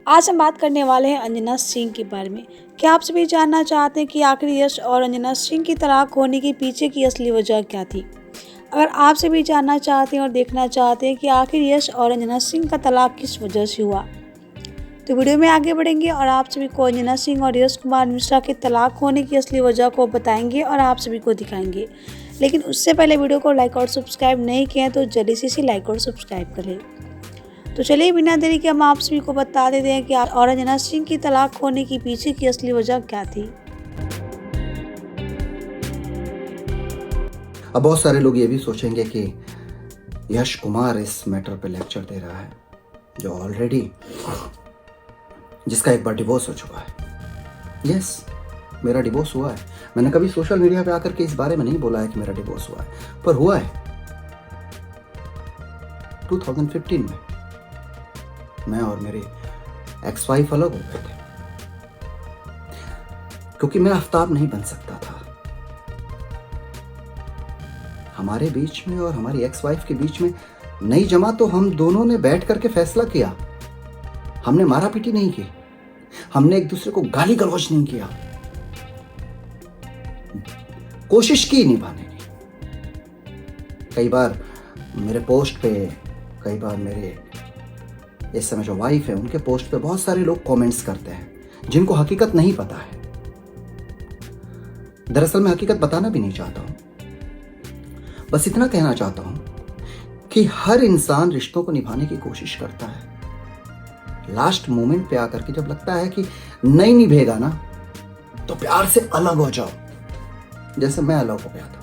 आज हम बात करने वाले हैं अंजना सिंह के बारे में। क्या आप सभी जानना चाहते हैं कि आखिर यश और अंजना सिंह की तलाक होने के पीछे की असली वजह क्या थी? अगर आप सभी जानना चाहते हैं और देखना चाहते हैं कि आखिर यश और अंजना सिंह का तलाक किस वजह से हुआ, तो वीडियो में आगे बढ़ेंगे और आप सभी को अंजना सिंह और यश कुमार मिश्रा के तलाक होने की असली वजह को बताएंगे और आप सभी को दिखाएंगे। लेकिन उससे पहले वीडियो को लाइक और सब्सक्राइब नहीं किया तो जल्दी से इसे लाइक और सब्सक्राइब कर लें। तो चलिए बिना देरी के हम आप सभी को बता देते हैं कि और अंजना सिंह की तलाक होने के पीछे की असली वजह क्या थी। अब बहुत सारे लोग ये भी सोचेंगे कि यश कुमार इस मैटर पे लेक्चर दे रहा है जो ऑलरेडी जिसका एक बार डिवोर्स हो चुका है। यस, मेरा डिवोर्स हुआ है। मैंने कभी सोशल मीडिया पे आकर के इस बारे में नहीं बोला है कि मेरा डिवोर्स हुआ है, पर हुआ है 2015 में। मैं और मेरी एक्स वाइफ अलग हो गए थे क्योंकि मैं आफ्ताब नहीं बन सकता था। हमारे बीच में और हमारी एक्स वाइफ के बीच में नहीं जमा तो हम दोनों ने बैठ करके फैसला किया। हमने मारा पीटी नहीं की, हमने एक दूसरे को गाली गलौज नहीं किया, कोशिश की निभाने की। कई बार मेरे पोस्ट पे, कई बार मेरे इस समय जो वाइफ है उनके पोस्ट पे बहुत सारे लोग कमेंट्स करते हैं जिनको हकीकत नहीं पता है। दरअसल मैं हकीकत बताना भी नहीं चाहता हूं, बस इतना कहना चाहता हूं कि हर इंसान रिश्तों को निभाने की कोशिश करता है। लास्ट मोमेंट पे आकर के जब लगता है कि नहीं निभेगा ना, तो प्यार से अलग हो जाओ, जैसे मैं अलग हो गया था।